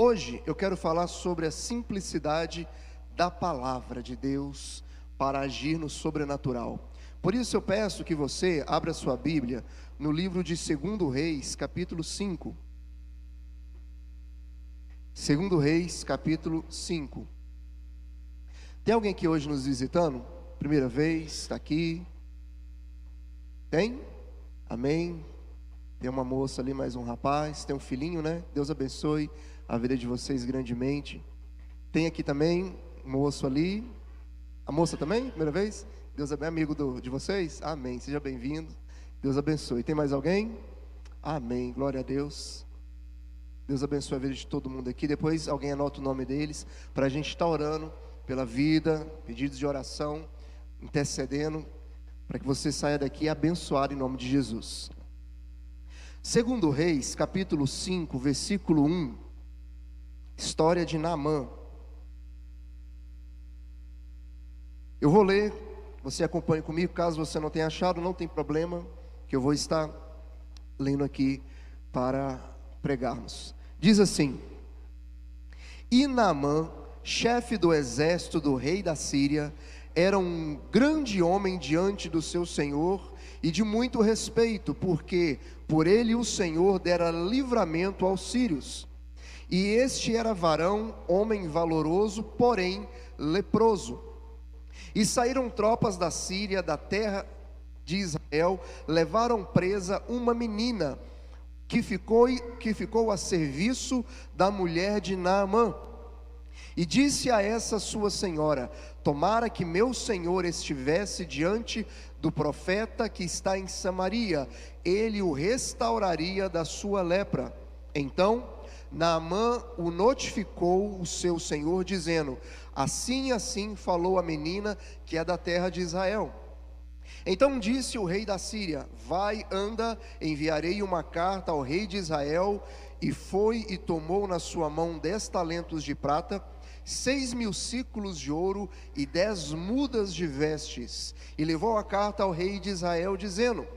Hoje eu quero falar sobre a simplicidade da palavra de Deus para agir no sobrenatural. Por isso eu peço que você abra sua Bíblia no livro de 2 Reis, capítulo 5. 2 Reis, capítulo 5. Tem alguém aqui hoje nos visitando? Primeira vez, está aqui? Tem? Amém. Tem uma moça ali, mais um rapaz, tem um filhinho, né? Deus abençoe a vida de vocês grandemente. Tem aqui também um moço ali. A moça também? Primeira vez? Deus é amigo de vocês? Amém. Seja bem-vindo. Deus abençoe. Tem mais alguém? Amém. Glória a Deus. Deus abençoe a vida de todo mundo aqui. Depois alguém anota o nome deles para a gente estar orando pela vida, pedidos de oração, intercedendo, para que você saia daqui abençoado em nome de Jesus. 2 Reis, capítulo 5, versículo 1. História de Naamã. Eu vou ler, você acompanha comigo. Caso você não tenha achado, não tem problema, que eu vou estar lendo aqui para pregarmos. Diz assim: E Naamã, chefe do exército do rei da Síria, era um grande homem diante do seu senhor e de muito respeito, porque por ele o Senhor dera livramento aos sírios. E este era varão, homem valoroso, porém leproso. E saíram tropas da Síria, da terra de Israel, levaram presa uma menina que ficou a serviço da mulher de Naamã. E disse a essa sua senhora: tomara que meu senhor estivesse diante do profeta que está em Samaria, ele o restauraria da sua lepra. Então Naamã o notificou o seu senhor, dizendo: assim falou a menina que é da terra de Israel. Então disse o rei da Síria: vai, anda, enviarei uma carta ao rei de Israel. E foi e tomou na sua mão 10 talentos de prata, 6.000 ciclos de ouro e 10 mudas de vestes, e levou a carta ao rei de Israel, dizendo: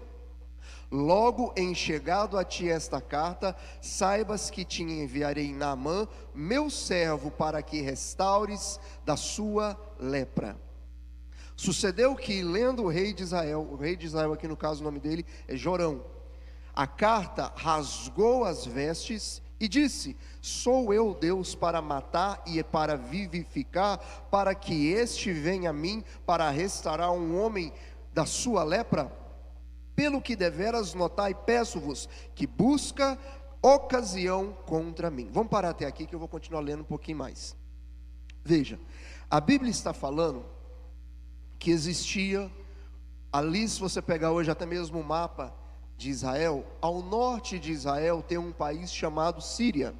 logo em chegado a ti esta carta, saibas que te enviarei Naamã, meu servo, para que restaures da sua lepra. Sucedeu que, lendo o rei de Israel aqui no caso o nome dele é Jorão, a carta, rasgou as vestes e disse: sou eu Deus para matar e para vivificar, para que este venha a mim para restaurar um homem da sua lepra? Pelo que deveras notai, peço-vos que busca ocasião contra mim. Vamos parar até aqui que eu vou continuar lendo um pouquinho mais. Veja, a Bíblia está falando que existia ali, se você pegar hoje até mesmo o mapa de Israel, ao norte de Israel tem um país chamado Síria.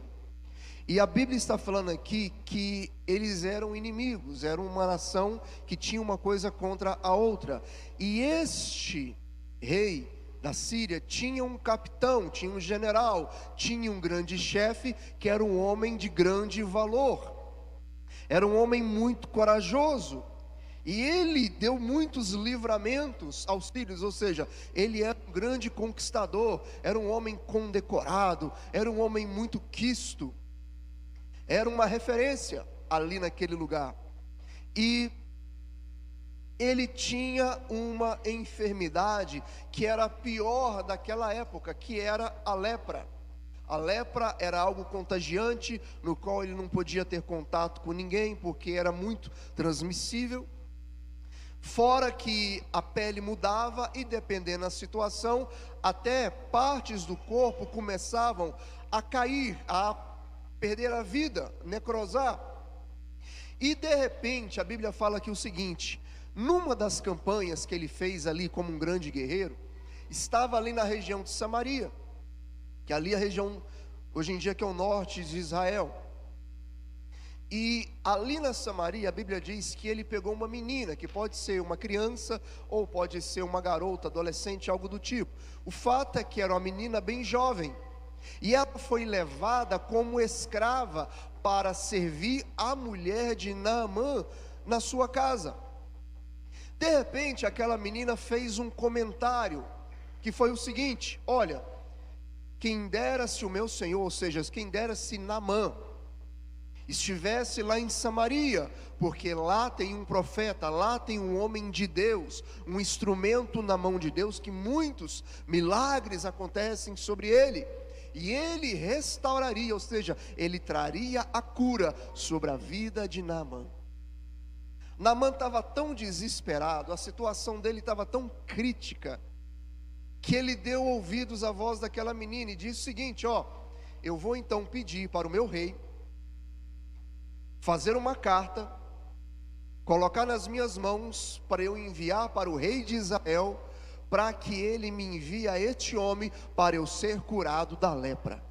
E a Bíblia está falando aqui que eles eram inimigos, eram uma nação que tinha uma coisa contra a outra. E este rei da Síria tinha um capitão, tinha um general, tinha um grande chefe, que era um homem de grande valor, era um homem muito corajoso, e ele deu muitos livramentos aos sírios, ou seja, ele era um grande conquistador, era um homem condecorado, era um homem muito quisto, era uma referência ali naquele lugar. E ele tinha uma enfermidade que era a pior daquela época, que era a lepra. A lepra era algo contagiante, no qual ele não podia ter contato com ninguém, porque era muito transmissível. Fora que a pele mudava e, dependendo da situação, até partes do corpo começavam a cair, a perder a vida, necrosar. E de repente a Bíblia fala aqui o seguinte: numa das campanhas que ele fez ali como um grande guerreiro, estava ali na região de Samaria, que ali é a região, hoje em dia, que é o norte de Israel. E ali na Samaria, a Bíblia diz que ele pegou uma menina, que pode ser uma criança, ou pode ser uma garota, adolescente, algo do tipo. O fato é que era uma menina bem jovem, e ela foi levada como escrava para servir a mulher de Naamã na sua casa. De repente, aquela menina fez um comentário, que foi o seguinte: olha, quem dera se o meu senhor, ou seja, quem dera se Naamã estivesse lá em Samaria, porque lá tem um profeta, lá tem um homem de Deus, um instrumento na mão de Deus, que muitos milagres acontecem sobre ele, e ele restauraria, ou seja, ele traria a cura sobre a vida de Naamã. Naamã estava tão desesperado, a situação dele estava tão crítica, que ele deu ouvidos à voz daquela menina e disse o seguinte: eu vou então pedir para o meu rei fazer uma carta, colocar nas minhas mãos para eu enviar para o rei de Israel, para que ele me envie a este homem para eu ser curado da lepra.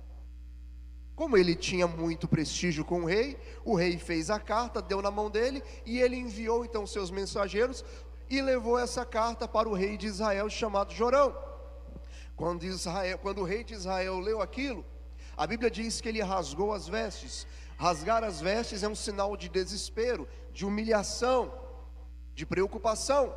Como ele tinha muito prestígio com o rei fez a carta, deu na mão dele, e ele enviou então seus mensageiros e levou essa carta para o rei de Israel, chamado Jorão. Quando o rei de Israel leu aquilo, a Bíblia diz que ele rasgou as vestes. Rasgar as vestes é um sinal de desespero, de humilhação, de preocupação.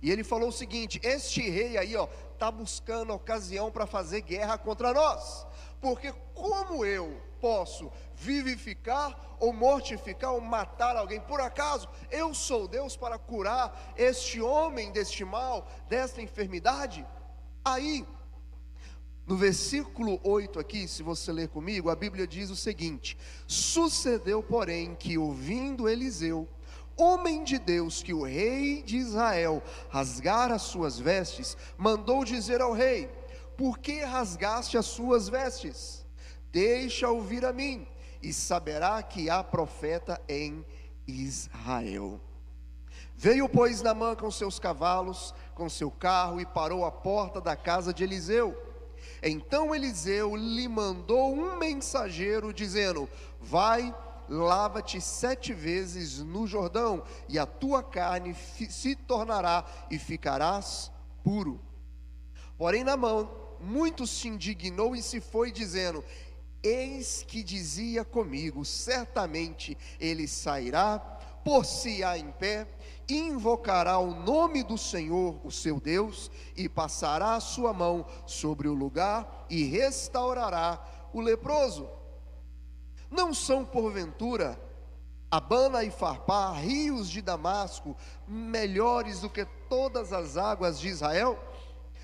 E ele falou o seguinte: este rei aí está buscando ocasião para fazer guerra contra nós, porque como eu posso vivificar ou mortificar ou matar alguém? Por acaso eu sou Deus para curar este homem deste mal, desta enfermidade? Aí, no versículo 8 aqui, se você ler comigo, a Bíblia diz o seguinte: sucedeu, porém, que ouvindo Eliseu, homem de Deus, que o rei de Israel rasgara as suas vestes, mandou dizer ao rei: por que rasgaste as suas vestes? Deixa ouvir a mim, e saberá que há profeta em Israel. Veio, pois, Naamã com seus cavalos, com seu carro, e parou à porta da casa de Eliseu. Então Eliseu lhe mandou um mensageiro, dizendo: vai, lava-te 7 vezes no Jordão, e a tua carne se tornará, e ficarás puro. Porém Naamã muito se indignou e se foi, dizendo: eis que dizia comigo, certamente ele sairá, por-se-á em pé, invocará o nome do Senhor, o seu Deus, e passará a sua mão sobre o lugar, e restaurará o leproso. Não são porventura Abana e Farpá, rios de Damasco, melhores do que todas as águas de Israel?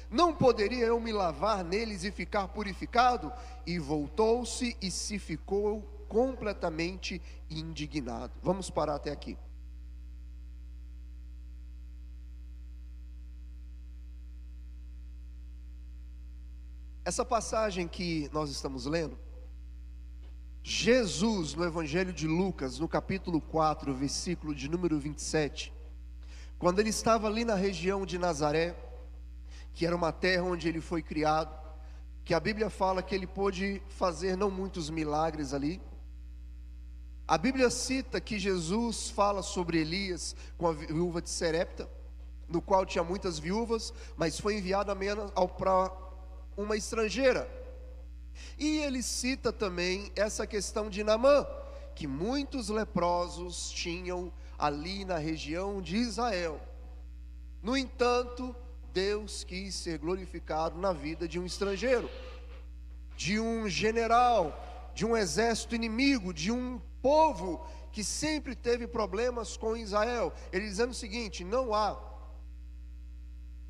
Não poderia eu me lavar neles e ficar purificado? E voltou-se e se ficou completamente indignado. Vamos parar até aqui. Essa passagem que nós estamos lendo, Jesus, no Evangelho de Lucas, no capítulo 4, versículo de número 27, quando ele estava ali na região de Nazaré, que era uma terra onde ele foi criado, que a Bíblia fala que ele pôde fazer não muitos milagres ali. A Bíblia cita que Jesus fala sobre Elias com a viúva de Serepta, no qual tinha muitas viúvas, mas foi enviado apenas para uma estrangeira. E ele cita também essa questão de Naamã, que muitos leprosos tinham ali na região de Israel. No entanto, Deus quis ser glorificado na vida de um estrangeiro, de um general, de um exército inimigo, de um povo que sempre teve problemas com Israel. Ele dizendo o seguinte: não há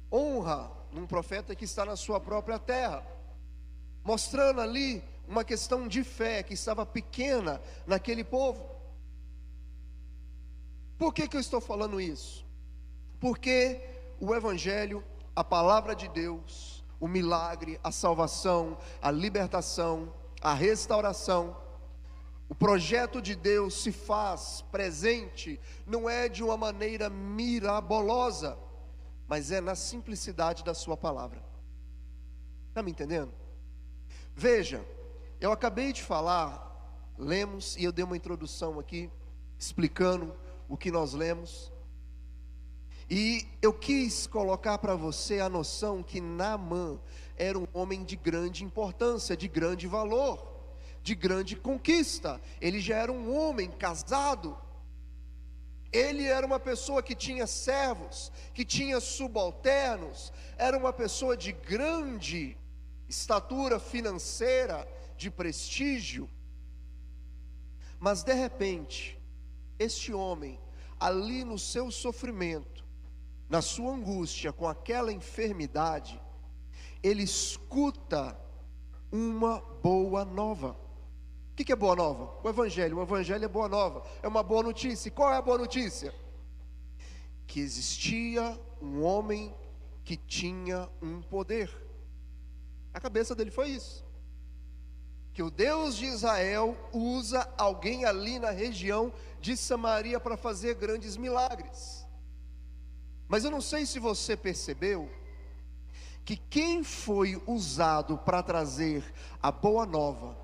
honra num profeta que está na sua própria terra, mostrando ali uma questão de fé que estava pequena naquele povo. Por que eu estou falando isso? Porque o Evangelho, a palavra de Deus, o milagre, a salvação, a libertação, a restauração, o projeto de Deus se faz presente, não é de uma maneira mirabolosa, mas é na simplicidade da sua palavra. Está me entendendo? Veja, eu acabei de falar, lemos, e eu dei uma introdução aqui, explicando o que nós lemos. E eu quis colocar para você a noção que Naamã era um homem de grande importância, de grande valor, de grande conquista. Ele já era um homem casado. Ele era uma pessoa que tinha servos, que tinha subalternos. Era uma pessoa de grande estatura financeira, de prestígio. Mas de repente, este homem, ali no seu sofrimento, na sua angústia com aquela enfermidade, ele escuta uma boa nova. O que é boa nova? O Evangelho é boa nova, é uma boa notícia. E qual é a boa notícia? Que existia um homem que tinha um poder. A cabeça dele foi isso: que o Deus de Israel usa alguém ali na região de Samaria para fazer grandes milagres. Mas eu não sei se você percebeu que quem foi usado para trazer a boa nova,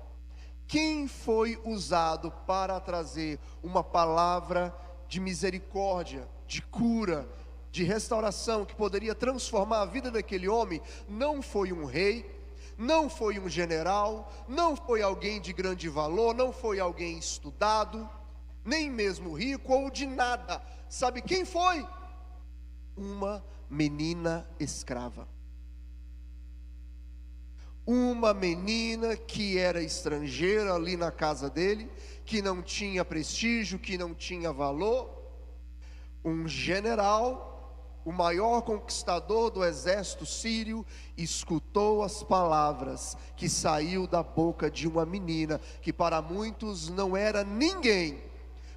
quem foi usado para trazer uma palavra de misericórdia, de cura, de restauração, que poderia transformar a vida daquele homem, não foi um rei, não foi um general, não foi alguém de grande valor, não foi alguém estudado, nem mesmo rico ou de nada. Sabe quem foi? Uma menina escrava. Uma menina que era estrangeira ali na casa dele, que não tinha prestígio, que não tinha valor. Um general, o maior conquistador do exército sírio, escutou as palavras que saiu da boca de uma menina, que para muitos não era ninguém,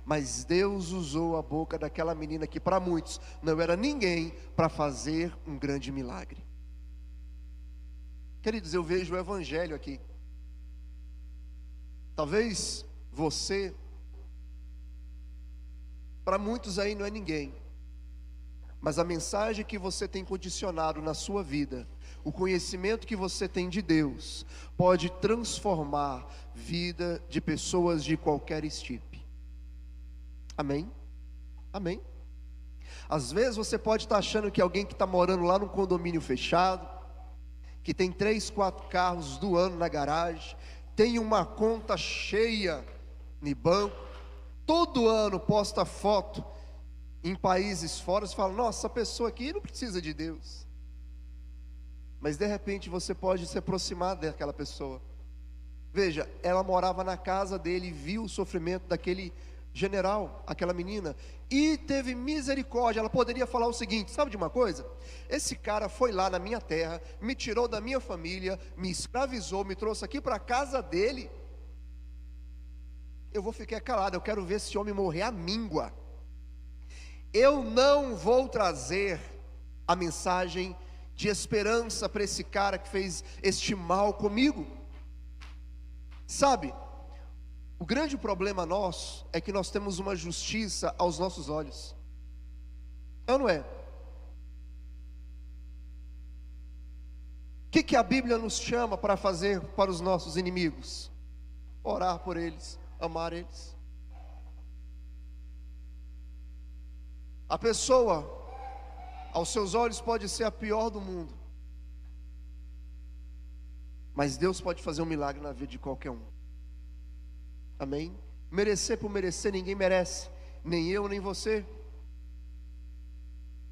mas Deus usou a boca daquela menina, que para muitos não era ninguém, para fazer um grande milagre. Queridos, eu vejo o Evangelho aqui. Talvez você, para muitos aí não é ninguém, mas a mensagem que você tem condicionado na sua vida, o conhecimento que você tem de Deus, pode transformar vida de pessoas de qualquer estirpe. Amém? Amém? Às vezes você pode estar achando que alguém que está morando lá num condomínio fechado, que tem 3, 4 carros do ano na garagem, tem uma conta cheia no banco, todo ano posta foto em países fora, você fala: nossa, essa pessoa aqui não precisa de Deus. Mas de repente você pode se aproximar daquela pessoa. Veja, ela morava na casa dele e viu o sofrimento daquele general, aquela menina, e teve misericórdia. Ela poderia falar o seguinte: sabe de uma coisa? Esse cara foi lá na minha terra, me tirou da minha família, me escravizou, me trouxe aqui para a casa dele. Eu vou ficar calado, eu quero ver esse homem morrer à míngua. Eu não vou trazer a mensagem de esperança para esse cara que fez este mal comigo. Sabe, o grande problema nosso é que nós temos uma justiça aos nossos olhos. É ou não é? O que a Bíblia nos chama para fazer para os nossos inimigos? Orar por eles, amar eles. A pessoa, aos seus olhos, pode ser a pior do mundo, mas Deus pode fazer um milagre na vida de qualquer um. Amém? Merecer por merecer, ninguém merece, nem eu, nem você.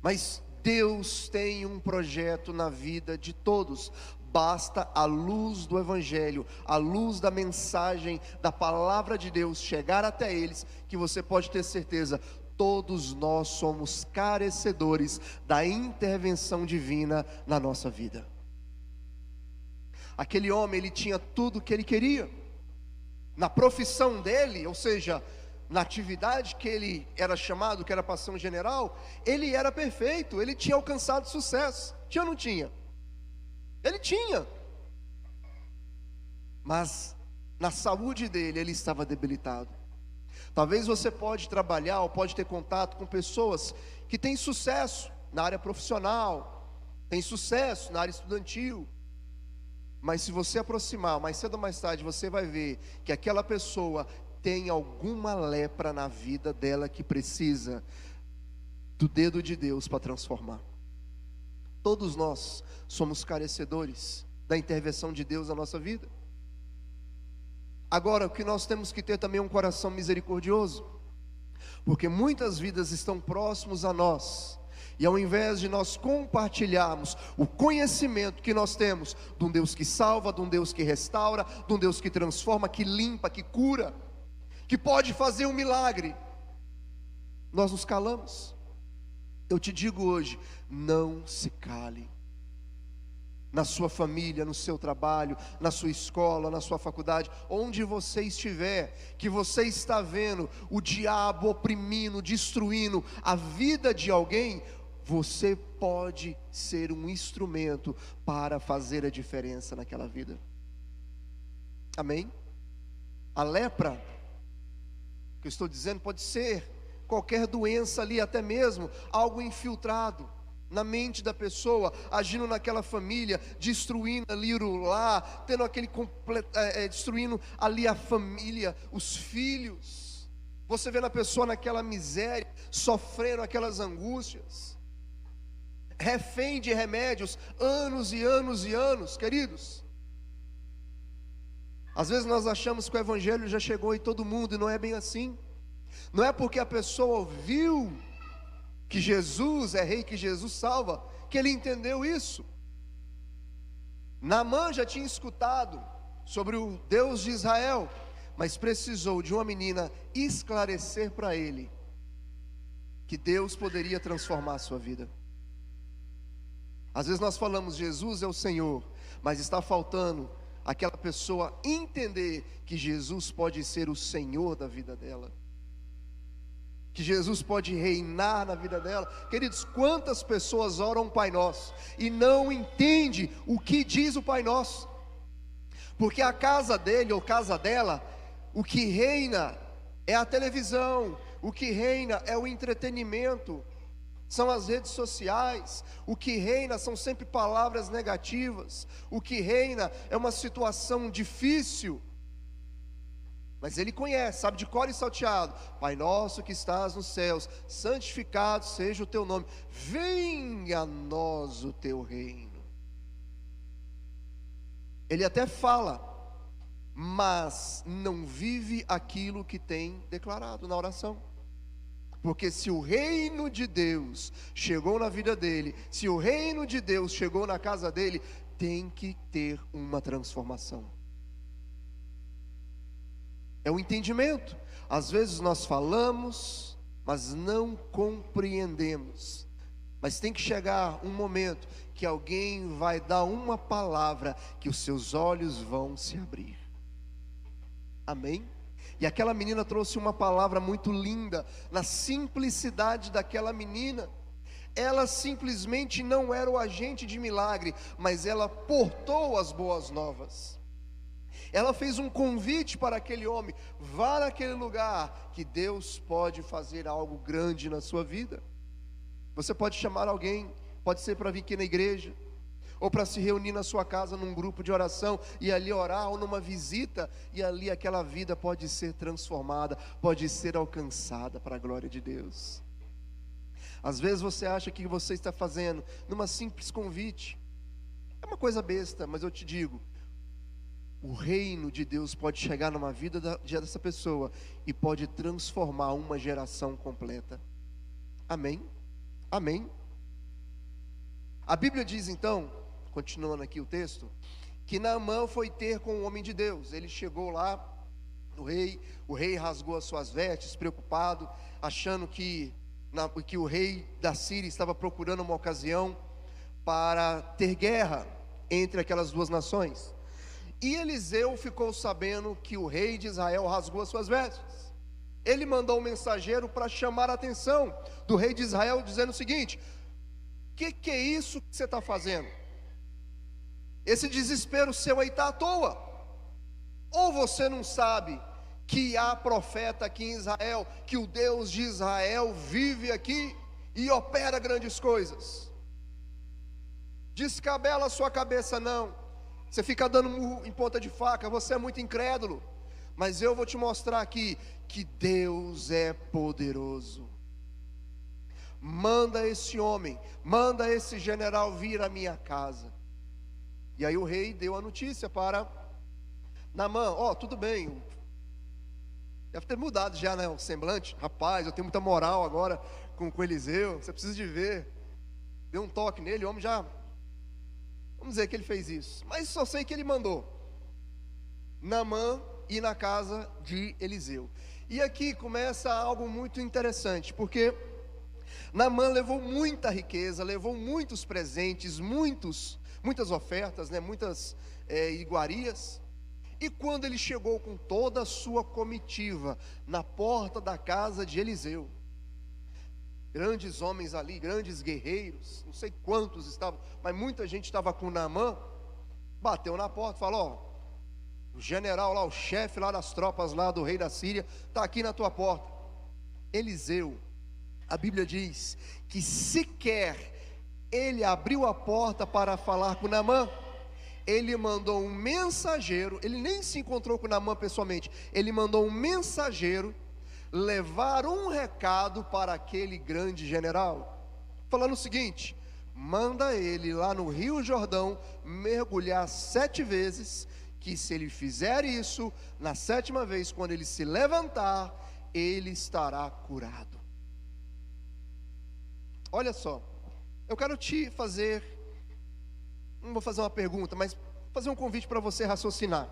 Mas Deus tem um projeto na vida de todos. Basta a luz do Evangelho, a luz da mensagem, da palavra de Deus chegar até eles, que você pode ter certeza: todos nós somos carecedores da intervenção divina na nossa vida. Aquele homem, ele tinha tudo o que ele queria. Na profissão dele, ou seja, na atividade que ele era chamado, que era para ser um general, ele era perfeito, ele tinha alcançado sucesso. Tinha ou não tinha? Ele tinha. Mas na saúde dele, ele estava debilitado. Talvez você pode trabalhar ou pode ter contato com pessoas que têm sucesso na área profissional, têm sucesso na área estudantil, mas se você aproximar, mais cedo ou mais tarde, você vai ver que aquela pessoa tem alguma lepra na vida dela que precisa do dedo de Deus para transformar. Todos nós somos carecedores da intervenção de Deus na nossa vida. Agora, o que nós temos que ter também é um coração misericordioso, porque muitas vidas estão próximos a nós, e ao invés de nós compartilharmos o conhecimento que nós temos de um Deus que salva, de um Deus que restaura, de um Deus que transforma, que limpa, que cura, que pode fazer um milagre, nós nos calamos. Eu te digo hoje, não se cale. Na sua família, no seu trabalho, na sua escola, na sua faculdade, onde você estiver, que você está vendo o diabo oprimindo, destruindo a vida de alguém, você pode ser um instrumento para fazer a diferença naquela vida. Amém? A lepra, que eu estou dizendo, pode ser qualquer doença ali, até mesmo algo infiltrado na mente da pessoa, agindo naquela família, destruindo ali o lar, tendo aquele destruindo ali a família, os filhos. Você vê na pessoa naquela miséria, sofrendo aquelas angústias, refém de remédios, anos e anos e anos, queridos. Às vezes nós achamos que o evangelho já chegou em todo mundo, e não é bem assim. Não é porque a pessoa ouviu que Jesus é rei, que Jesus salva, que ele entendeu isso. Naamã já tinha escutado sobre o Deus de Israel, mas precisou de uma menina esclarecer para ele que Deus poderia transformar a sua vida. Às vezes nós falamos Jesus é o Senhor, mas está faltando aquela pessoa entender que Jesus pode ser o Senhor da vida dela, que Jesus pode reinar na vida dela. Queridos, quantas pessoas oram Pai Nosso e não entendem o que diz o Pai Nosso, porque a casa dele ou casa dela, o que reina é a televisão, o que reina é o entretenimento, são as redes sociais, o que reina são sempre palavras negativas, o que reina é uma situação difícil. Mas ele conhece, sabe de cor e salteado: Pai nosso que estás nos céus, santificado seja o teu nome, venha a nós o teu reino. Ele até fala, mas não vive aquilo que tem declarado na oração. Porque se o reino de Deus chegou na vida dele, se o reino de Deus chegou na casa dele, tem que ter uma transformação. É o entendimento. Às vezes nós falamos, mas não compreendemos. Mas tem que chegar um momento que alguém vai dar uma palavra, que os seus olhos vão se abrir. Amém? E aquela menina trouxe uma palavra muito linda, na simplicidade daquela menina. Ela simplesmente não era o agente de milagre, mas ela portou as boas novas. Ela fez um convite para aquele homem: vá naquele lugar, que Deus pode fazer algo grande na sua vida. Você pode chamar alguém, pode ser para vir aqui na igreja, ou para se reunir na sua casa num grupo de oração e ali orar, ou numa visita, e ali aquela vida pode ser transformada, pode ser alcançada para a glória de Deus. Às vezes você acha que você está fazendo numa simples convite, é uma coisa besta, mas eu te digo, o reino de Deus pode chegar numa vida dessa pessoa e pode transformar uma geração completa. Amém? Amém? A Bíblia diz então, continuando aqui o texto, que Naamã foi ter com o homem de Deus. Ele chegou lá, o rei rasgou as suas vestes, preocupado, achando que o rei da Síria estava procurando uma ocasião para ter guerra entre aquelas duas nações. E Eliseu ficou sabendo que o rei de Israel rasgou as suas vestes. Ele mandou um mensageiro para chamar a atenção do rei de Israel, dizendo o seguinte: que é isso que você está fazendo? Esse desespero seu aí está à toa. Ou você não sabe que há profeta aqui em Israel, que o Deus de Israel vive aqui e opera grandes coisas? Descabela a sua cabeça não. Você fica dando murro em ponta de faca, você é muito incrédulo. Mas eu vou te mostrar aqui que Deus é poderoso. Manda esse homem, manda esse general vir à minha casa. E aí o rei deu a notícia para Naamã: tudo bem, deve ter mudado já, né, o semblante. Rapaz, eu tenho muita moral agora com Eliseu, você precisa de ver. Deu um toque nele, o homem já... Vamos dizer que ele fez isso, mas só sei que ele mandou Naamã ir na casa de Eliseu. E aqui começa algo muito interessante, porque Naamã levou muita riqueza, levou muitos presentes, muitas ofertas, né, muitas iguarias. E quando ele chegou com toda a sua comitiva na porta da casa de Eliseu, grandes homens ali, grandes guerreiros, não sei quantos estavam, mas muita gente estava com Naamã, bateu na porta, falou: ó, o general lá, o chefe lá das tropas lá do rei da Síria, está aqui na tua porta. Eliseu, a Bíblia diz que sequer ele abriu a porta para falar com Naamã, ele mandou um mensageiro, ele nem se encontrou com Naamã pessoalmente, ele mandou um mensageiro levar um recado para aquele grande general, falando o seguinte: manda ele lá no Rio Jordão mergulhar 7 vezes, que se ele fizer isso, na 7ª vez, quando ele se levantar, ele estará curado. Olha só, eu quero te fazer, não vou fazer uma pergunta, mas fazer um convite para você raciocinar.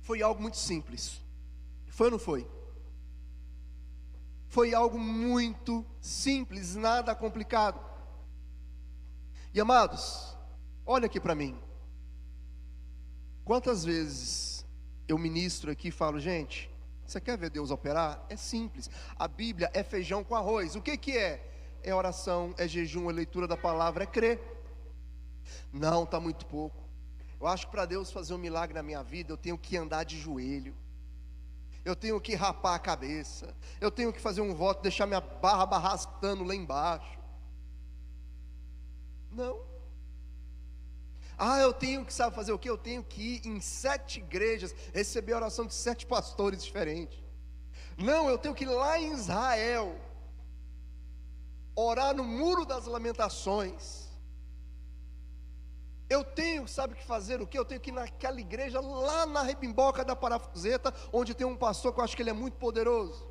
Foi algo muito simples, foi ou não foi? Foi algo muito simples, nada complicado. E amados, olha aqui para mim. Quantas vezes eu ministro aqui e falo: gente, você quer ver Deus operar? É simples. A Bíblia é feijão com arroz. O que é? É oração, é jejum, é leitura da palavra, é crer. Não, está muito pouco. Eu acho que para Deus fazer um milagre na minha vida, eu tenho que andar de joelho, eu tenho que rapar a cabeça, eu tenho que fazer um voto, deixar minha barba arrastando lá embaixo. Não. Eu tenho que, sabe fazer o quê? Eu tenho que ir em 7 igrejas, receber a oração de 7 pastores diferentes. Não, eu tenho que ir lá em Israel, orar no Muro das Lamentações. Eu tenho, sabe que fazer o quê? Eu tenho que ir naquela igreja lá na Rebimboca da Parafuseta, onde tem um pastor que eu acho que ele é muito poderoso.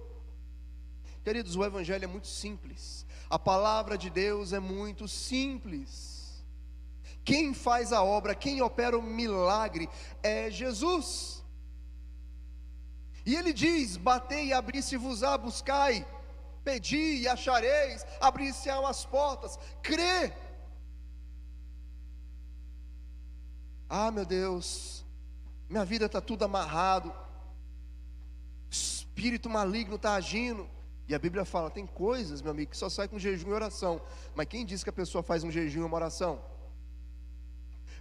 Queridos, o evangelho é muito simples, a palavra de Deus é muito simples. Quem faz a obra, quem opera o milagre é Jesus. E ele diz: batei e abri-se-vos-á, buscai, pedi e achareis, abrir-se-ão as portas. Crê. Meu Deus, minha vida está tudo amarrado, espírito maligno está agindo. E a Bíblia fala: tem coisas, meu amigo, que só sai com jejum e oração. Mas quem diz que a pessoa faz um jejum e uma oração?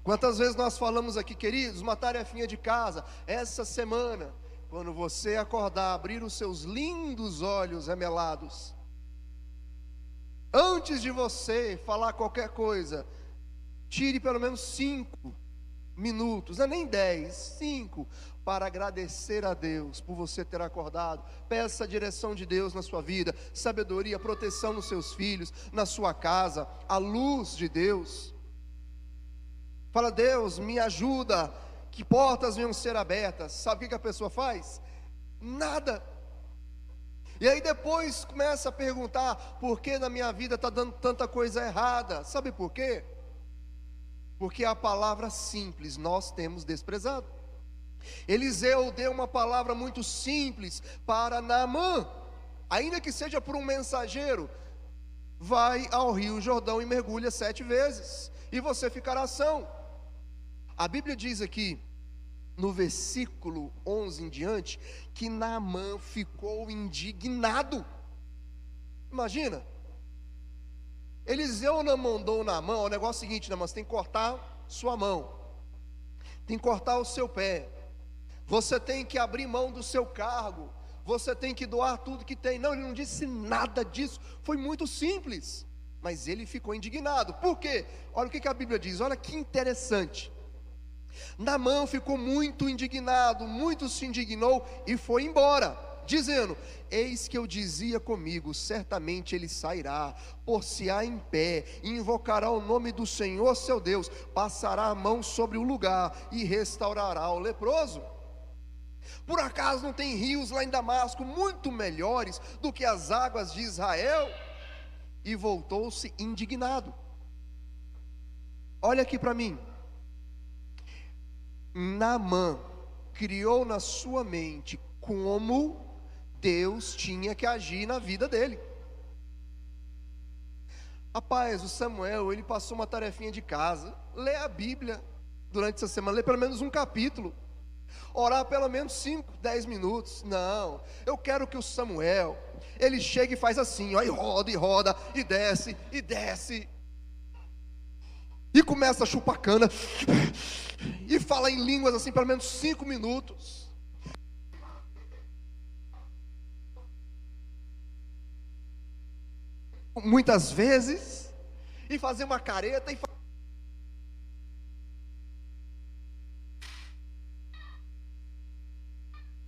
Quantas vezes nós falamos aqui, queridos, uma tarefinha de casa, essa semana, quando você acordar, abrir os seus lindos olhos remelados, antes de você falar qualquer coisa, tire pelo menos 5 minutos, não é nem 10, 5, para agradecer a Deus por você ter acordado. Peça a direção de Deus na sua vida, sabedoria, proteção nos seus filhos, na sua casa, a luz de Deus. Fala: Deus, me ajuda, que portas venham ser abertas. Sabe o que a pessoa faz? Nada. E aí depois começa a perguntar: por que na minha vida está dando tanta coisa errada? Sabe por quê? Porque a palavra simples nós temos desprezado. Eliseu deu uma palavra muito simples para Naamã, ainda que seja por um mensageiro: vai ao Rio Jordão e mergulha 7 vezes, e você ficará são. A Bíblia diz aqui, no versículo 11 em diante, que Naamã ficou indignado. Imagina, Eliseu não mandou Naamã: o negócio é o seguinte, Naamã, você tem que cortar sua mão, tem que cortar o seu pé, você tem que abrir mão do seu cargo, você tem que doar tudo que tem. Não, ele não disse nada disso, foi muito simples, mas ele ficou indignado. Por quê? Olha o que a Bíblia diz, olha que interessante. Naamã ficou muito indignado, muito se indignou e foi embora, dizendo: eis que eu dizia comigo, certamente ele sairá, por-se-á em pé, e invocará o nome do Senhor seu Deus, passará a mão sobre o lugar e restaurará o leproso. Por acaso não tem rios lá em Damasco muito melhores do que as águas de Israel? E voltou-se indignado. Olha aqui para mim, Naamã criou na sua mente como Deus tinha que agir na vida dele. Rapaz, o Samuel, ele passou uma tarefinha de casa: ler a Bíblia durante essa semana, ler pelo menos um capítulo, orar pelo menos 5, 10 minutos. Não, eu quero que o Samuel, ele chegue e faz assim, ó, e roda, e desce, e começa a chupar cana, e fala em línguas assim, pelo menos 5 minutos. Muitas vezes, e fazer uma careta,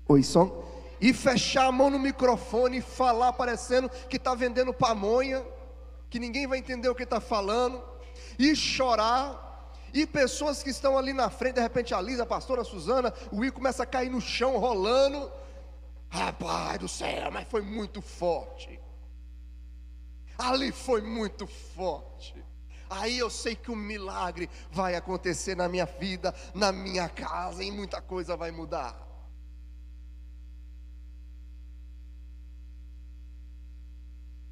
oi, som, e fechar a mão no microfone e falar parecendo que está vendendo pamonha, que ninguém vai entender o que está falando, e chorar, e pessoas que estão ali na frente, de repente a Lisa, a pastora Suzana, o I começa a cair no chão rolando. Rapaz do céu, mas foi muito forte. Ali foi muito forte. Aí eu sei que um milagre vai acontecer na minha vida, na minha casa, e muita coisa vai mudar.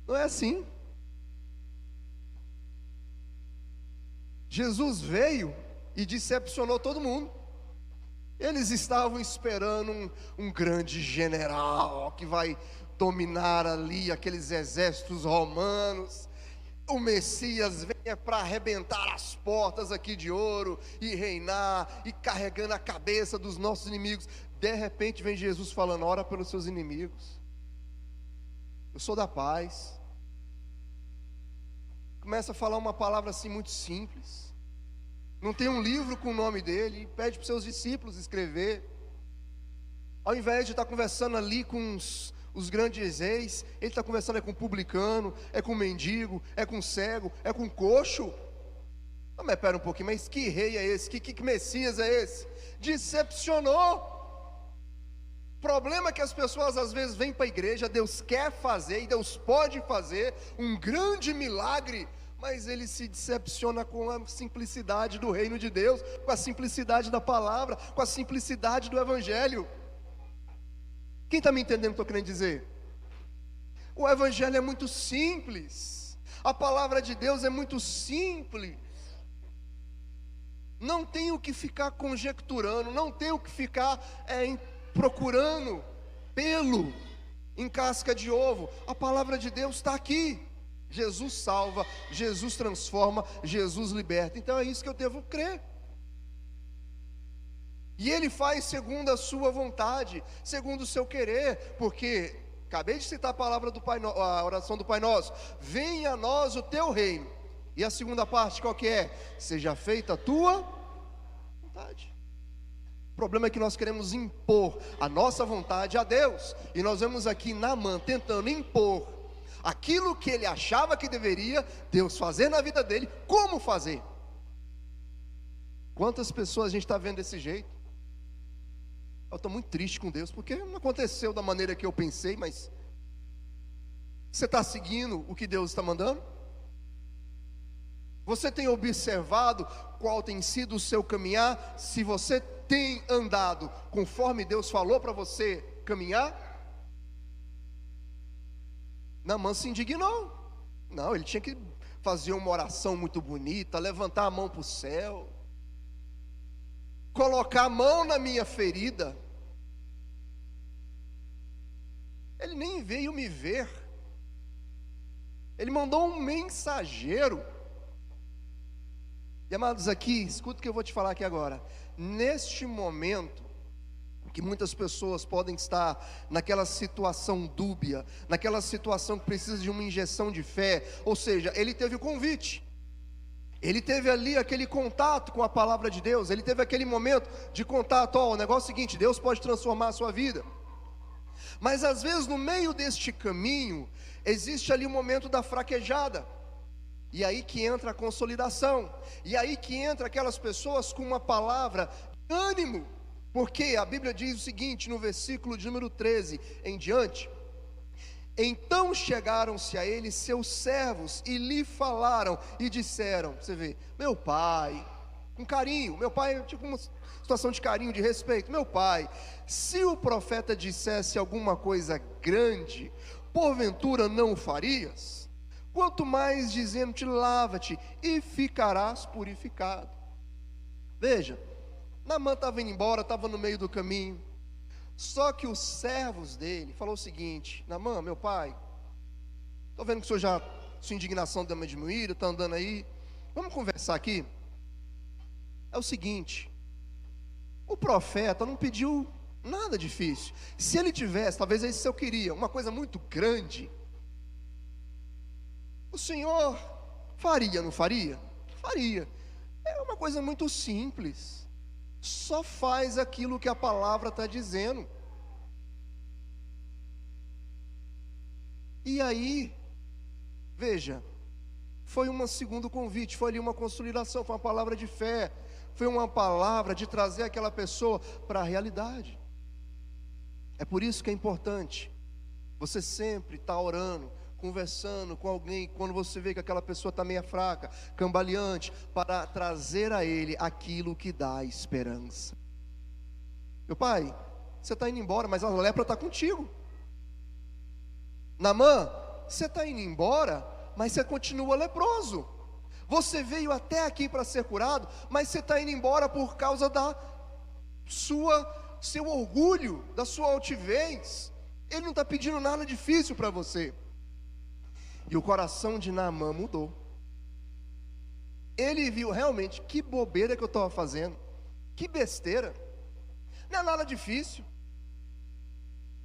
Não é assim. Jesus veio e decepcionou todo mundo. Eles estavam esperando um grande general que vai dominar ali aqueles exércitos romanos. O Messias venha para arrebentar as portas aqui de ouro e reinar, e carregando a cabeça dos nossos inimigos. De repente vem Jesus falando: ora pelos seus inimigos, eu sou da paz. Começa a falar uma palavra assim muito simples. Não tem um livro com o nome dele, pede para os seus discípulos escrever. Ao invés de estar conversando ali com os grandes reis, ele está conversando com o publicano, é com o mendigo, é com o cego, é com o coxo. Não, mas espera um pouquinho, mas que rei é esse? Que Messias é esse? Decepcionou. O problema é que as pessoas às vezes vêm para a igreja, Deus quer fazer, e Deus pode fazer um grande milagre, mas ele se decepciona com a simplicidade do reino de Deus, com a simplicidade da palavra, com a simplicidade do evangelho. Quem está me entendendo o que estou querendo dizer? O evangelho é muito simples, a palavra de Deus é muito simples. Não tem o que ficar conjecturando, não tem o que ficar procurando pelo em casca de ovo. A palavra de Deus está aqui. Jesus salva, Jesus transforma, Jesus liberta. Então é isso que eu devo crer. E Ele faz segundo a sua vontade, segundo o seu querer, porque acabei de citar a palavra do Pai, a oração do Pai Nosso: venha a nós o teu reino. E a segunda parte qual que é? Seja feita a tua vontade. O problema é que nós queremos impor a nossa vontade a Deus, e nós vemos aqui Naamã tentando impor aquilo que ele achava que deveria Deus fazer na vida dele, como fazer. Quantas pessoas a gente está vendo desse jeito? Eu estou muito triste com Deus, porque não aconteceu da maneira que eu pensei. Mas você está seguindo o que Deus está mandando? Você tem observado qual tem sido o seu caminhar? Se você tem andado conforme Deus falou para você caminhar? Naamã se indignou. Não, ele tinha que fazer uma oração muito bonita, levantar a mão para o céu, colocar a mão na minha ferida. Ele nem veio me ver, ele mandou um mensageiro. E amados, aqui, escuta o que eu vou te falar aqui agora. Neste momento que muitas pessoas podem estar naquela situação dúbia, naquela situação que precisa de uma injeção de fé, ou seja, ele teve o convite, ele teve ali aquele contato com a palavra de Deus, ele teve aquele momento de contato: ó, o negócio é o seguinte, Deus pode transformar a sua vida. Mas às vezes no meio deste caminho, existe ali um momento da fraquejada, e aí que entra a consolidação, e aí que entra aquelas pessoas com uma palavra de ânimo. Porque a Bíblia diz o seguinte, no versículo de número 13 em diante: então chegaram-se a ele seus servos e lhe falaram e disseram, você vê, meu pai, com carinho. Meu pai, tipo uma situação de carinho, de respeito. Meu pai, se o profeta dissesse alguma coisa grande, porventura não o farias? Quanto mais dizendo-te, lava-te e ficarás purificado. Veja, Naamã estava indo embora, estava no meio do caminho. Só que os servos dele falou o seguinte: Naamã, meu pai, estou vendo que o senhor já, sua indignação deu uma diminuída, está andando aí, vamos conversar aqui. É o seguinte, o profeta não pediu nada difícil. Se ele tivesse, talvez esse eu queria, uma coisa muito grande, o senhor faria, não faria? Faria. É uma coisa muito simples. Só faz aquilo que a palavra está dizendo. E aí, veja, foi um segundo convite, foi ali uma consolidação, foi uma palavra de fé, foi uma palavra de trazer aquela pessoa para a realidade. É por isso que é importante você sempre estar orando, conversando com alguém, quando você vê que aquela pessoa está meio fraca, cambaleante, para trazer a ele aquilo que dá esperança. Meu pai, você está indo embora, mas a lepra está contigo. Naamã, você está indo embora, mas você continua leproso. Você veio até aqui para ser curado, mas você está indo embora por causa da seu orgulho, da sua altivez. Ele não está pedindo nada difícil para você. E o coração de Naamã mudou. Ele viu realmente, que bobeira que eu estava fazendo, que besteira, não é nada difícil.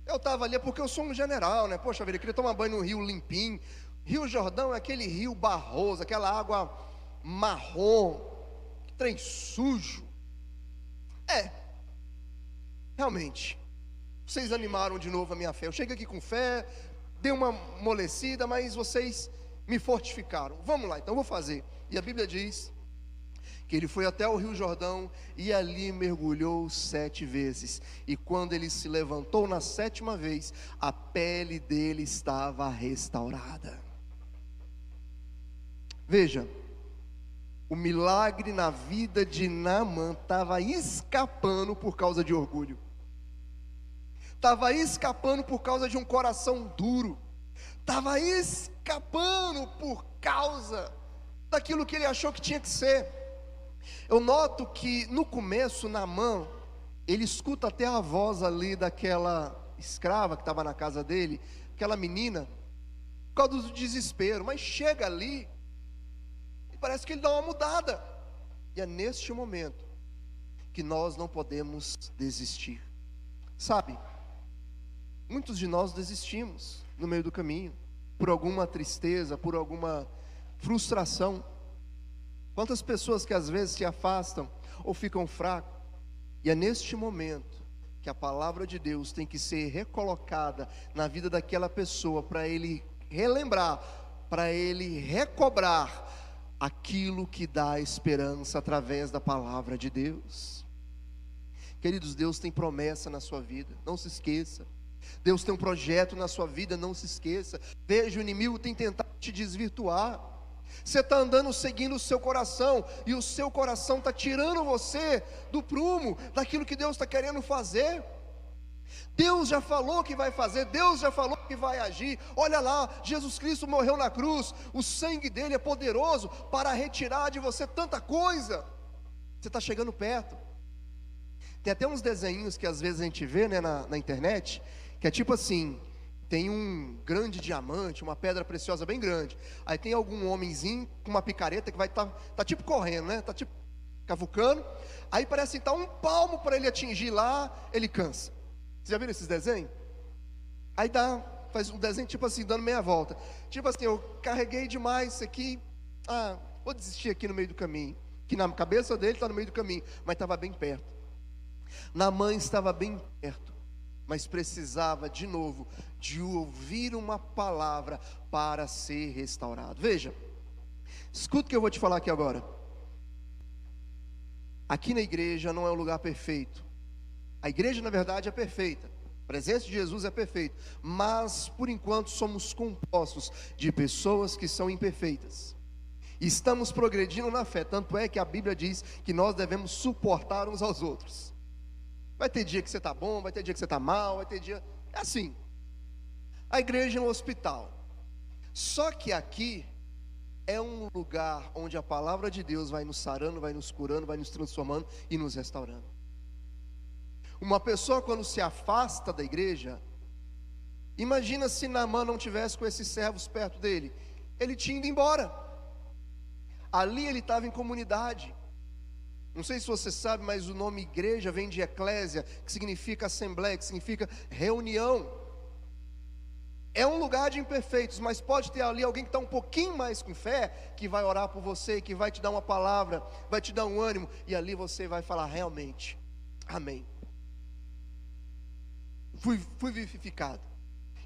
Eu estava ali, porque eu sou um general, né? Poxa vida, eu queria tomar banho no rio limpinho. Rio Jordão é aquele rio barroso, aquela água marrom, que trem sujo. Realmente, vocês animaram de novo a minha fé. Eu cheguei aqui com fé, dei uma amolecida, mas vocês me fortificaram. Vamos lá, então eu vou fazer. E a Bíblia diz que ele foi até o Rio Jordão e ali mergulhou 7 vezes. E quando ele se levantou na 7ª vez, a pele dele estava restaurada. Veja, o milagre na vida de Naamã estava escapando por causa de orgulho. Estava escapando por causa de um coração duro. Estava escapando por causa daquilo que ele achou que tinha que ser. Eu noto que no começo Naamã, ele escuta até a voz ali daquela escrava que estava na casa dele, aquela menina, por causa do desespero. Mas chega ali e parece que ele dá uma mudada. E é neste momento que nós não podemos desistir. Sabe, muitos de nós desistimos no meio do caminho, por alguma tristeza, por alguma frustração. Quantas pessoas que às vezes se afastam ou ficam fracos. E é neste momento que a palavra de Deus tem que ser recolocada na vida daquela pessoa, para ele relembrar, para ele recobrar aquilo que dá esperança através da palavra de Deus. Queridos, Deus tem promessa na sua vida, não se esqueça. Deus tem um projeto na sua vida, não se esqueça. Veja, o inimigo tem tentado te desvirtuar. Você está andando seguindo o seu coração, e o seu coração está tirando você do prumo, daquilo que Deus está querendo fazer. Deus já falou que vai fazer, Deus já falou que vai agir. Olha lá, Jesus Cristo morreu na cruz, o sangue dele é poderoso para retirar de você tanta coisa. Você está chegando perto. Tem até uns desenhos que às vezes a gente vê, né, na internet, que é tipo assim: tem um grande diamante, uma pedra preciosa bem grande. Aí tem algum homenzinho com uma picareta que vai tá tipo correndo, né? Tá tipo cavucando. Aí parece que tá um palmo para ele atingir lá, ele cansa. Vocês já viram esses desenhos? Aí faz um desenho tipo assim, dando meia volta. Tipo assim, eu carreguei demais isso aqui. Vou desistir aqui no meio do caminho. Que na cabeça dele está no meio do caminho, mas estava bem perto. Naamã estava bem perto, mas precisava de novo de ouvir uma palavra para ser restaurado. Veja, escuta o que eu vou te falar aqui agora. Aqui na igreja não é um lugar perfeito. A igreja na verdade é perfeita, a presença de Jesus é perfeita, mas por enquanto somos compostos de pessoas que são imperfeitas. Estamos progredindo na fé, tanto é que a Bíblia diz que nós devemos suportar uns aos outros. Vai ter dia que você está bom, vai ter dia que você está mal, vai ter dia... É assim. A igreja é um hospital. Só que aqui é um lugar onde a palavra de Deus vai nos sarando, vai nos curando, vai nos transformando e nos restaurando. Uma pessoa quando se afasta da igreja, imagina se Naamã não tivesse com esses servos perto dele, ele tinha ido embora. Ali ele estava em comunidade. Não sei se você sabe, mas o nome igreja vem de eclésia, que significa assembleia, que significa reunião. É um lugar de imperfeitos, mas pode ter ali alguém que está um pouquinho mais com fé, que vai orar por você, que vai te dar uma palavra, vai te dar um ânimo, e ali você vai falar realmente, amém. Fui vivificado.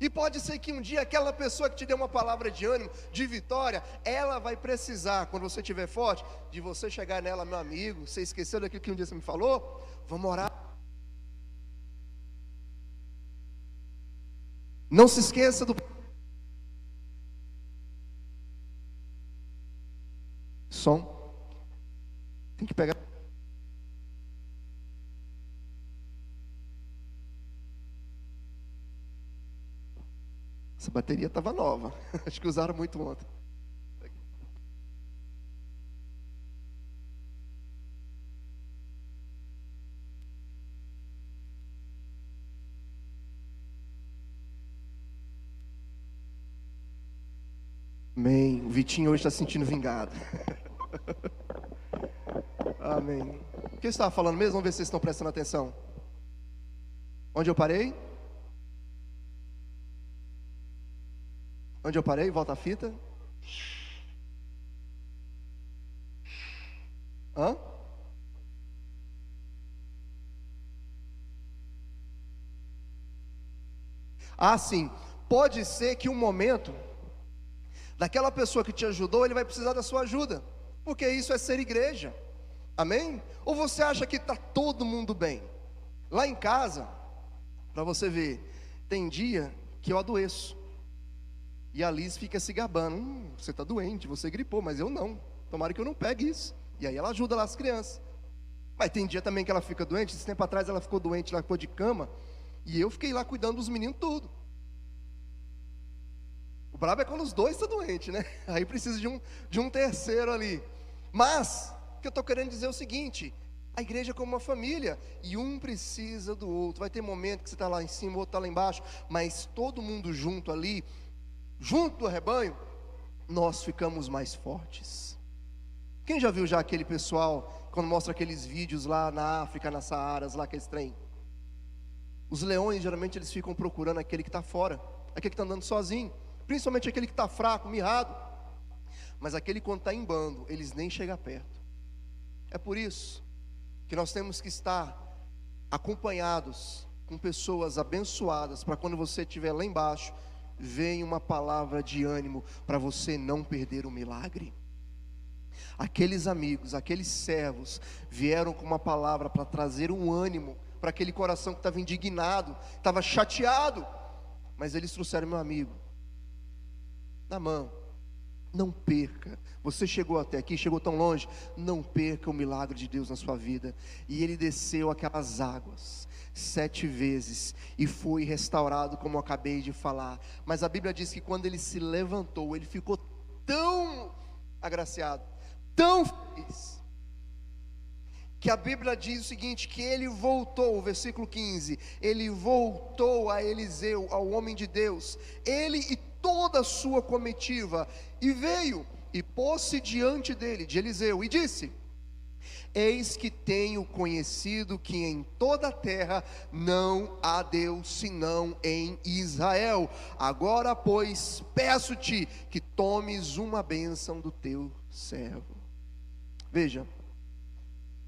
E pode ser que um dia aquela pessoa que te deu uma palavra de ânimo, de vitória, ela vai precisar, quando você estiver forte, de você chegar nela, meu amigo, você esqueceu daquilo que um dia você me falou? Vamos orar. Não se esqueça do som. Tem que pegar. Essa bateria estava nova. Acho que usaram muito ontem. Amém. O Vitinho hoje está se sentindo vingado. Amém. O que eu estava falando mesmo? Vamos ver se vocês estão prestando atenção. Onde eu parei? Onde eu parei? Volta a fita. Hã? Ah, sim. Pode ser que um momento daquela pessoa que te ajudou, ele vai precisar da sua ajuda, porque isso é ser igreja. Amém? Ou você acha que está todo mundo bem? Lá em casa, para você ver, tem dia que eu adoeço. E a Liz fica se gabando, você está doente, você gripou, mas eu não, tomara que eu não pegue isso. E aí ela ajuda lá as crianças. Mas tem dia também que ela fica doente. Esse tempo atrás ela ficou doente, ela ficou de cama, e eu fiquei lá cuidando dos meninos tudo. O brabo é quando os dois estão doentes, né? Aí precisa de um terceiro ali. Mas, o que eu estou querendo dizer é o seguinte: a igreja é como uma família, e um precisa do outro. Vai ter momento que você está lá em cima, o outro está lá embaixo, mas todo mundo junto ali, junto do rebanho, nós ficamos mais fortes. Quem já viu já aquele pessoal, quando mostra aqueles vídeos lá na África, nas Saaras, lá aqueles trem? Os leões, geralmente, eles ficam procurando aquele que está fora, aquele que está andando sozinho, principalmente aquele que está fraco, mirrado. Mas aquele quando está em bando, eles nem chegam perto. É por isso que nós temos que estar acompanhados com pessoas abençoadas, para quando você estiver lá embaixo, venha uma palavra de ânimo para você não perder o milagre. Aqueles amigos, aqueles servos vieram com uma palavra para trazer um ânimo para aquele coração que estava indignado, estava chateado, mas eles trouxeram: meu amigo, Naamã, não perca, você chegou até aqui, chegou tão longe, não perca o milagre de Deus na sua vida. E ele desceu aquelas águas 7 vezes e foi restaurado, como eu acabei de falar. Mas a Bíblia diz que quando ele se levantou, ele ficou tão agraciado, tão feliz, que a Bíblia diz o seguinte, que ele voltou, o versículo 15, ele voltou a Eliseu, ao homem de Deus, ele e toda a sua comitiva, e veio e pôs-se diante dele, de Eliseu, e disse: eis que tenho conhecido que em toda a terra não há Deus senão em Israel. Agora, pois, peço-te que tomes uma bênção do teu servo. Veja,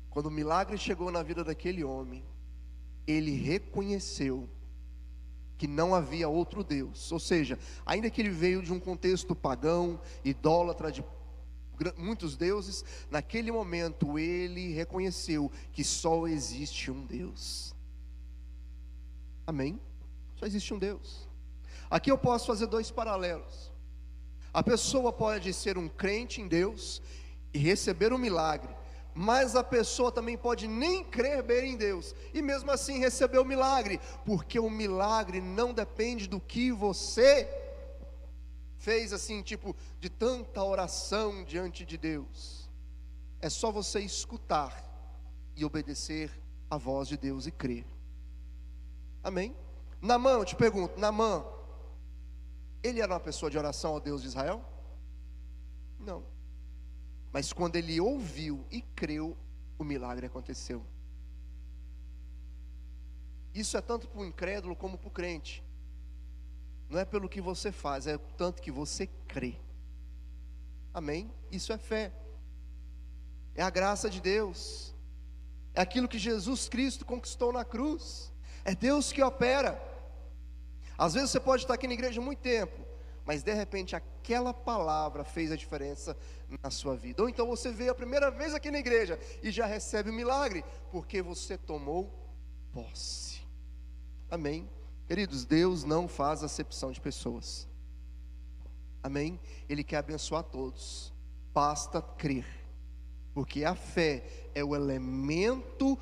quando o milagre chegou na vida daquele homem, ele reconheceu que não havia outro Deus. Ou seja, ainda que ele veio de um contexto pagão, idólatra, de muitos deuses, naquele momento ele reconheceu que só existe um Deus. Amém? Só existe um Deus. Aqui eu posso fazer 2 paralelos. A pessoa pode ser um crente em Deus e receber um milagre, mas a pessoa também pode nem crer bem em Deus e mesmo assim receber o milagre, porque o milagre não depende do que você fez, assim, tipo, de tanta oração diante de Deus. É só você escutar e obedecer a voz de Deus e crer. Amém? Naamã, eu te pergunto, Naamã, ele era uma pessoa de oração ao Deus de Israel? Não. Mas quando ele ouviu e creu, o milagre aconteceu. Isso é tanto para o incrédulo como para o crente. Não é pelo que você faz, é tanto que você crê. Amém? Isso é fé. É a graça de Deus. É aquilo que Jesus Cristo conquistou na cruz. É Deus que opera. Às vezes você pode estar aqui na igreja há muito tempo, mas de repente aquela palavra fez a diferença na sua vida. Ou então você veio a primeira vez aqui na igreja e já recebe o milagre, porque você tomou posse. Amém? Queridos, Deus não faz acepção de pessoas. Amém? Ele quer abençoar todos. Basta crer. Porque a fé é o elemento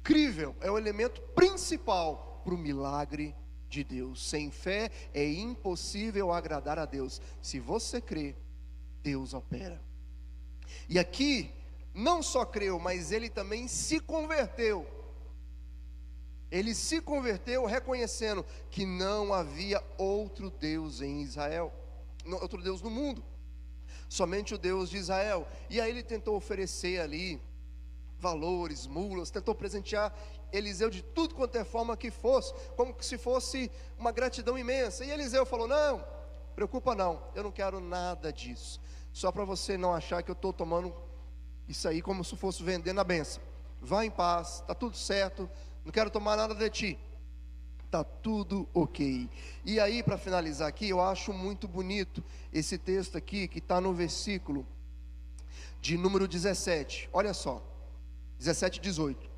crível, é o elemento principal para o milagre de Deus. Sem fé é impossível agradar a Deus. Se você crê, Deus opera. E aqui, não só creu, mas ele também se converteu. Ele se converteu reconhecendo que não havia outro Deus em Israel, outro Deus no mundo, somente o Deus de Israel. E aí ele tentou oferecer ali valores, mulas, tentou presentear Eliseu de tudo quanto é forma que fosse, como se fosse uma gratidão imensa. E Eliseu falou: não, preocupa não, eu não quero nada disso. Só para você não achar que eu estou tomando isso aí como se fosse vendendo a bênção. Vá em paz, está tudo certo, não quero tomar nada de ti. Está tudo ok. E aí, para finalizar aqui, eu acho muito bonito esse texto aqui, que está no versículo de número 17. Olha só, 17 e 18.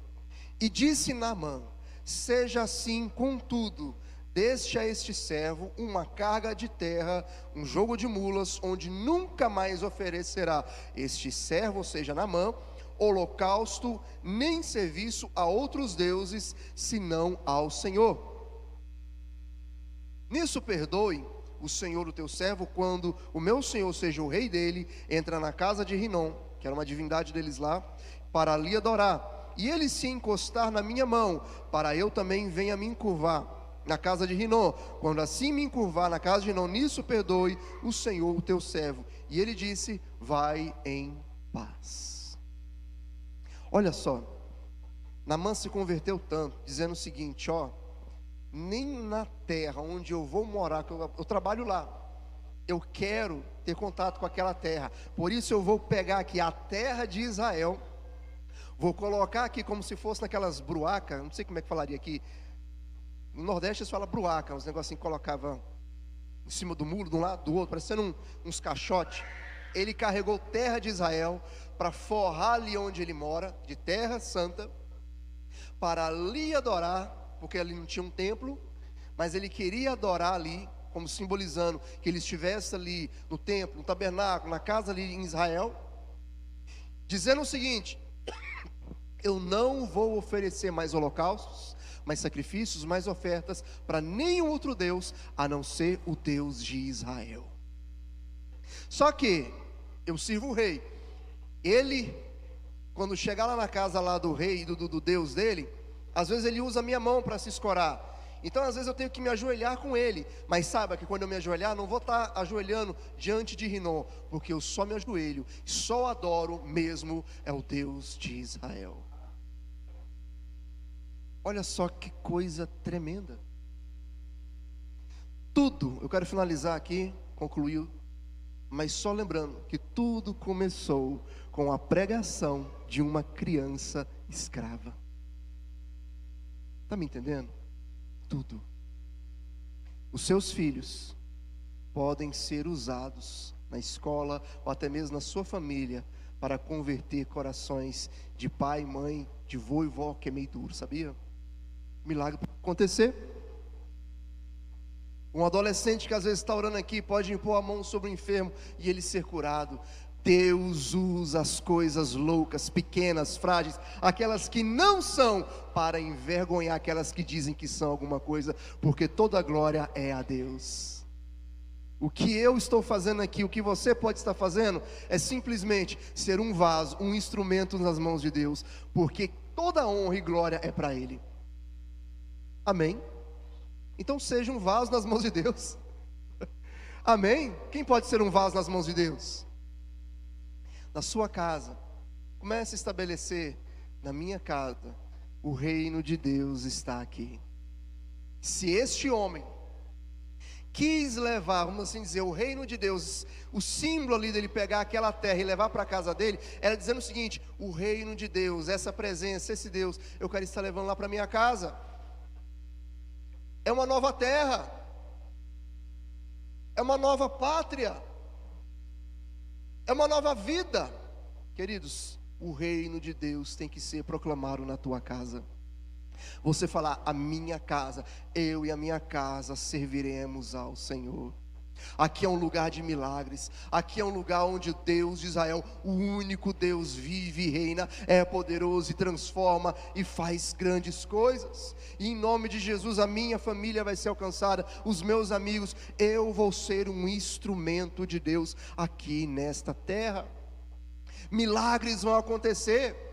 E disse Naamã: seja assim, contudo, deixa a este servo uma carga de terra, um jogo de mulas, onde nunca mais oferecerá este servo, ou seja, Naamã, holocausto, nem serviço a outros deuses, senão ao Senhor. Nisso perdoe o Senhor o teu servo, quando o meu Senhor, seja o rei dele, entra na casa de Rinom, que era uma divindade deles lá, para ali adorar, e ele se encostar na minha mão, para eu também venha me encurvar na casa de Rinom. Quando assim me encurvar na casa de Rinom, nisso perdoe o Senhor o teu servo. E ele disse: vai em paz. Olha só, Naamã se converteu tanto, dizendo o seguinte: ó, nem na terra onde eu vou morar, que eu trabalho lá, eu quero ter contato com aquela terra. Por isso eu vou pegar aqui a terra de Israel, vou colocar aqui como se fosse naquelas bruacas, não sei como é que falaria aqui. No Nordeste eles falam bruaca, uns negocinhos que colocavam em cima do muro, de um lado do outro, parecendo uns caixotes. Ele carregou terra de Israel para forrar ali onde ele mora, de terra santa, para ali adorar, porque ali não tinha um templo, mas ele queria adorar ali, como simbolizando que ele estivesse ali no templo, no tabernáculo, na casa ali em Israel, dizendo o seguinte: eu não vou oferecer mais holocaustos, mais sacrifícios, mais ofertas para nenhum outro Deus, a não ser o Deus de Israel. Só que eu sirvo o rei. Ele, quando chegar lá na casa lá do rei, do Deus dele, às vezes ele usa a minha mão para se escorar. Então às vezes eu tenho que me ajoelhar com ele. Mas saiba que quando eu me ajoelhar, não vou estar ajoelhando diante de Rinom, porque eu só me ajoelho, só adoro mesmo é o Deus de Israel. Olha só que coisa tremenda. Tudo, eu quero finalizar aqui, concluir, mas só lembrando que tudo começou com a pregação de uma criança escrava. Está me entendendo? Tudo. Os seus filhos podem ser usados na escola ou até mesmo na sua família para converter corações de pai, mãe, de vô e vó, que é meio duro, sabia? Milagre pode acontecer. Um adolescente que às vezes está orando aqui pode impor a mão sobre o enfermo e ele ser curado. Deus usa as coisas loucas, pequenas, frágeis, aquelas que não são, para envergonhar aquelas que dizem que são alguma coisa, porque toda a glória é a Deus. O que eu estou fazendo aqui, o que você pode estar fazendo, é simplesmente ser um vaso, um instrumento nas mãos de Deus, porque toda honra e glória é para Ele. Amém? Então seja um vaso nas mãos de Deus. Amém? Quem pode ser um vaso nas mãos de Deus? Na sua casa, comece a estabelecer: na minha casa, o reino de Deus está aqui. Se este homem quis levar, vamos assim dizer, o reino de Deus, o símbolo ali dele pegar aquela terra e levar para a casa dele, era dizendo o seguinte: o reino de Deus, essa presença, esse Deus, eu quero estar levando lá para a minha casa. É uma nova terra, é uma nova pátria, é uma nova vida. Queridos, o reino de Deus tem que ser proclamado na tua casa. Você falar: a minha casa, eu e a minha casa serviremos ao Senhor. Aqui é um lugar de milagres, aqui é um lugar onde o Deus de Israel, o único Deus, vive e reina, é poderoso e transforma e faz grandes coisas. E em nome de Jesus a minha família vai ser alcançada, os meus amigos, eu vou ser um instrumento de Deus aqui nesta terra. Milagres vão acontecer.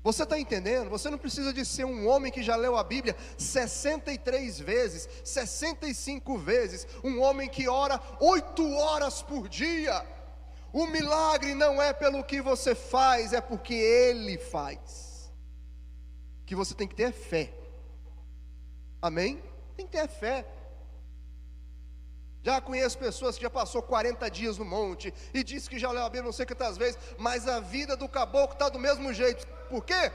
Você está entendendo? Você não precisa de ser um homem que já leu a Bíblia 63 vezes, 65 vezes, um homem que ora 8 horas por dia. O milagre não é pelo que você faz, é porque Ele faz. Que você tem que ter fé. Amém? Tem que ter fé. Já conheço pessoas que já passou 40 dias no monte e disse que já leu a Bíblia não sei quantas vezes, mas a vida do caboclo está do mesmo jeito. Por quê?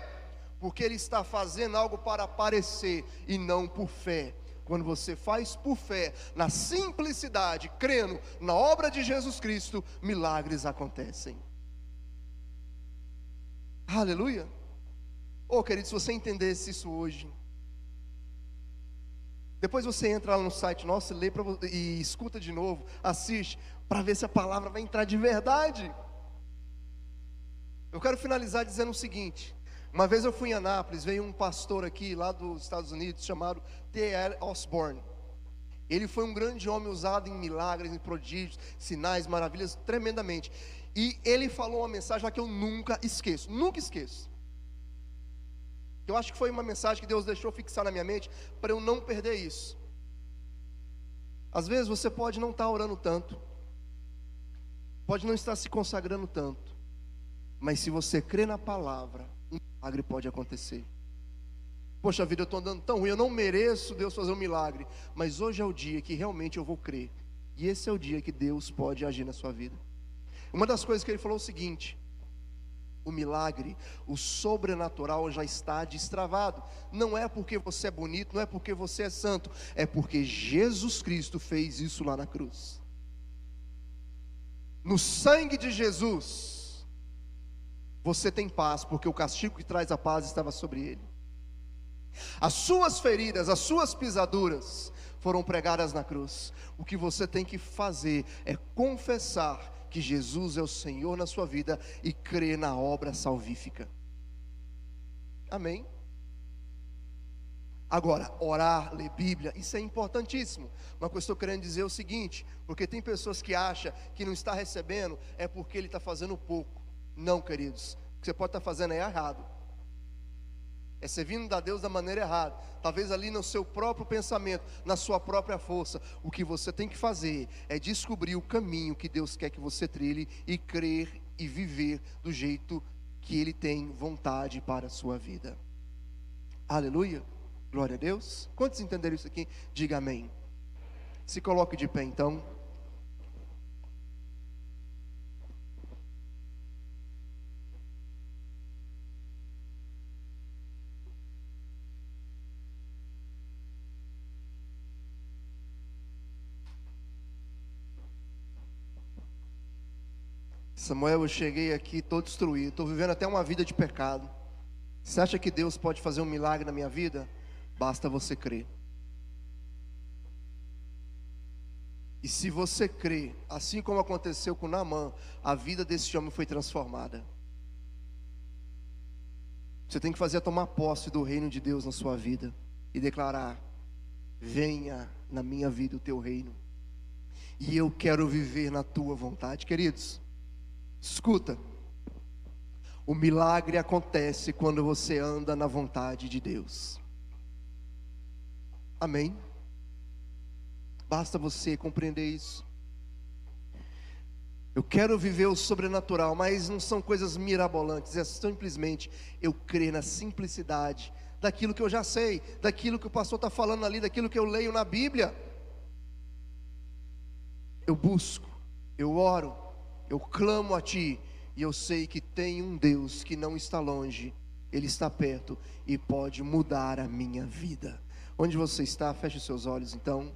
Porque ele está fazendo algo para aparecer e não por fé. Quando você faz por fé, na simplicidade, crendo na obra de Jesus Cristo, milagres acontecem. Aleluia. Oh, querido, se você entendesse isso hoje, depois você entra lá no site nosso, lê e escuta de novo, assiste, para ver se a palavra vai entrar de verdade. Eu quero finalizar dizendo o seguinte: uma vez eu fui em Anápolis, veio um pastor aqui, lá dos Estados Unidos, chamado T.L. Osborne. Ele foi um grande homem usado em milagres, em prodígios, sinais, maravilhas, tremendamente. E ele falou uma mensagem lá que eu nunca esqueço, Eu acho que foi uma mensagem que Deus deixou fixar na minha mente, para eu não perder isso. Às vezes você pode não estar orando tanto, pode não estar se consagrando tanto, mas se você crê na palavra, um milagre pode acontecer. Poxa vida, eu estou andando tão ruim, eu não mereço Deus fazer um milagre, mas hoje é o dia que realmente eu vou crer, e esse é o dia que Deus pode agir na sua vida. Uma das coisas que ele falou é o seguinte: o milagre, o sobrenatural já está destravado. Não é porque você é bonito, não é porque você é santo, é porque Jesus Cristo fez isso lá na cruz. No sangue de Jesus, você tem paz, porque o castigo que traz a paz estava sobre ele. As suas feridas, as suas pisaduras foram pregadas na cruz. O que você tem que fazer é confessar que Jesus é o Senhor na sua vida e crer na obra salvífica. Amém? Agora, orar, ler Bíblia, isso é importantíssimo. Mas o que eu estou querendo dizer é o seguinte: porque tem pessoas que acham que não está recebendo é porque ele está fazendo pouco. Não, queridos, o que você pode estar fazendo é errado. É servindo a Deus da maneira errada, talvez ali no seu próprio pensamento, na sua própria força. O que você tem que fazer é descobrir o caminho que Deus quer que você trilhe e crer e viver do jeito que Ele tem vontade para a sua vida. Aleluia, glória a Deus. Quantos entenderam isso aqui? Diga amém. Se coloque de pé então. Samuel, eu cheguei aqui, estou destruído, estou vivendo até uma vida de pecado. Você acha que Deus pode fazer um milagre na minha vida? Basta você crer. E se você crê, assim como aconteceu com Naamã, a vida desse homem foi transformada. Você tem que fazer é tomar posse do reino de Deus na sua vida e declarar: venha na minha vida o teu reino, e eu quero viver na tua vontade. Queridos, escuta, o milagre acontece quando você anda na vontade de Deus. Amém? Basta você compreender isso. Eu quero viver o sobrenatural, mas não são coisas mirabolantes, é simplesmente eu crer na simplicidade daquilo que eu já sei, daquilo que o pastor está falando ali, daquilo que eu leio na Bíblia. Eu busco, eu oro, eu clamo a Ti, e eu sei que tem um Deus que não está longe, Ele está perto e pode mudar a minha vida. Onde você está? Feche os seus olhos então.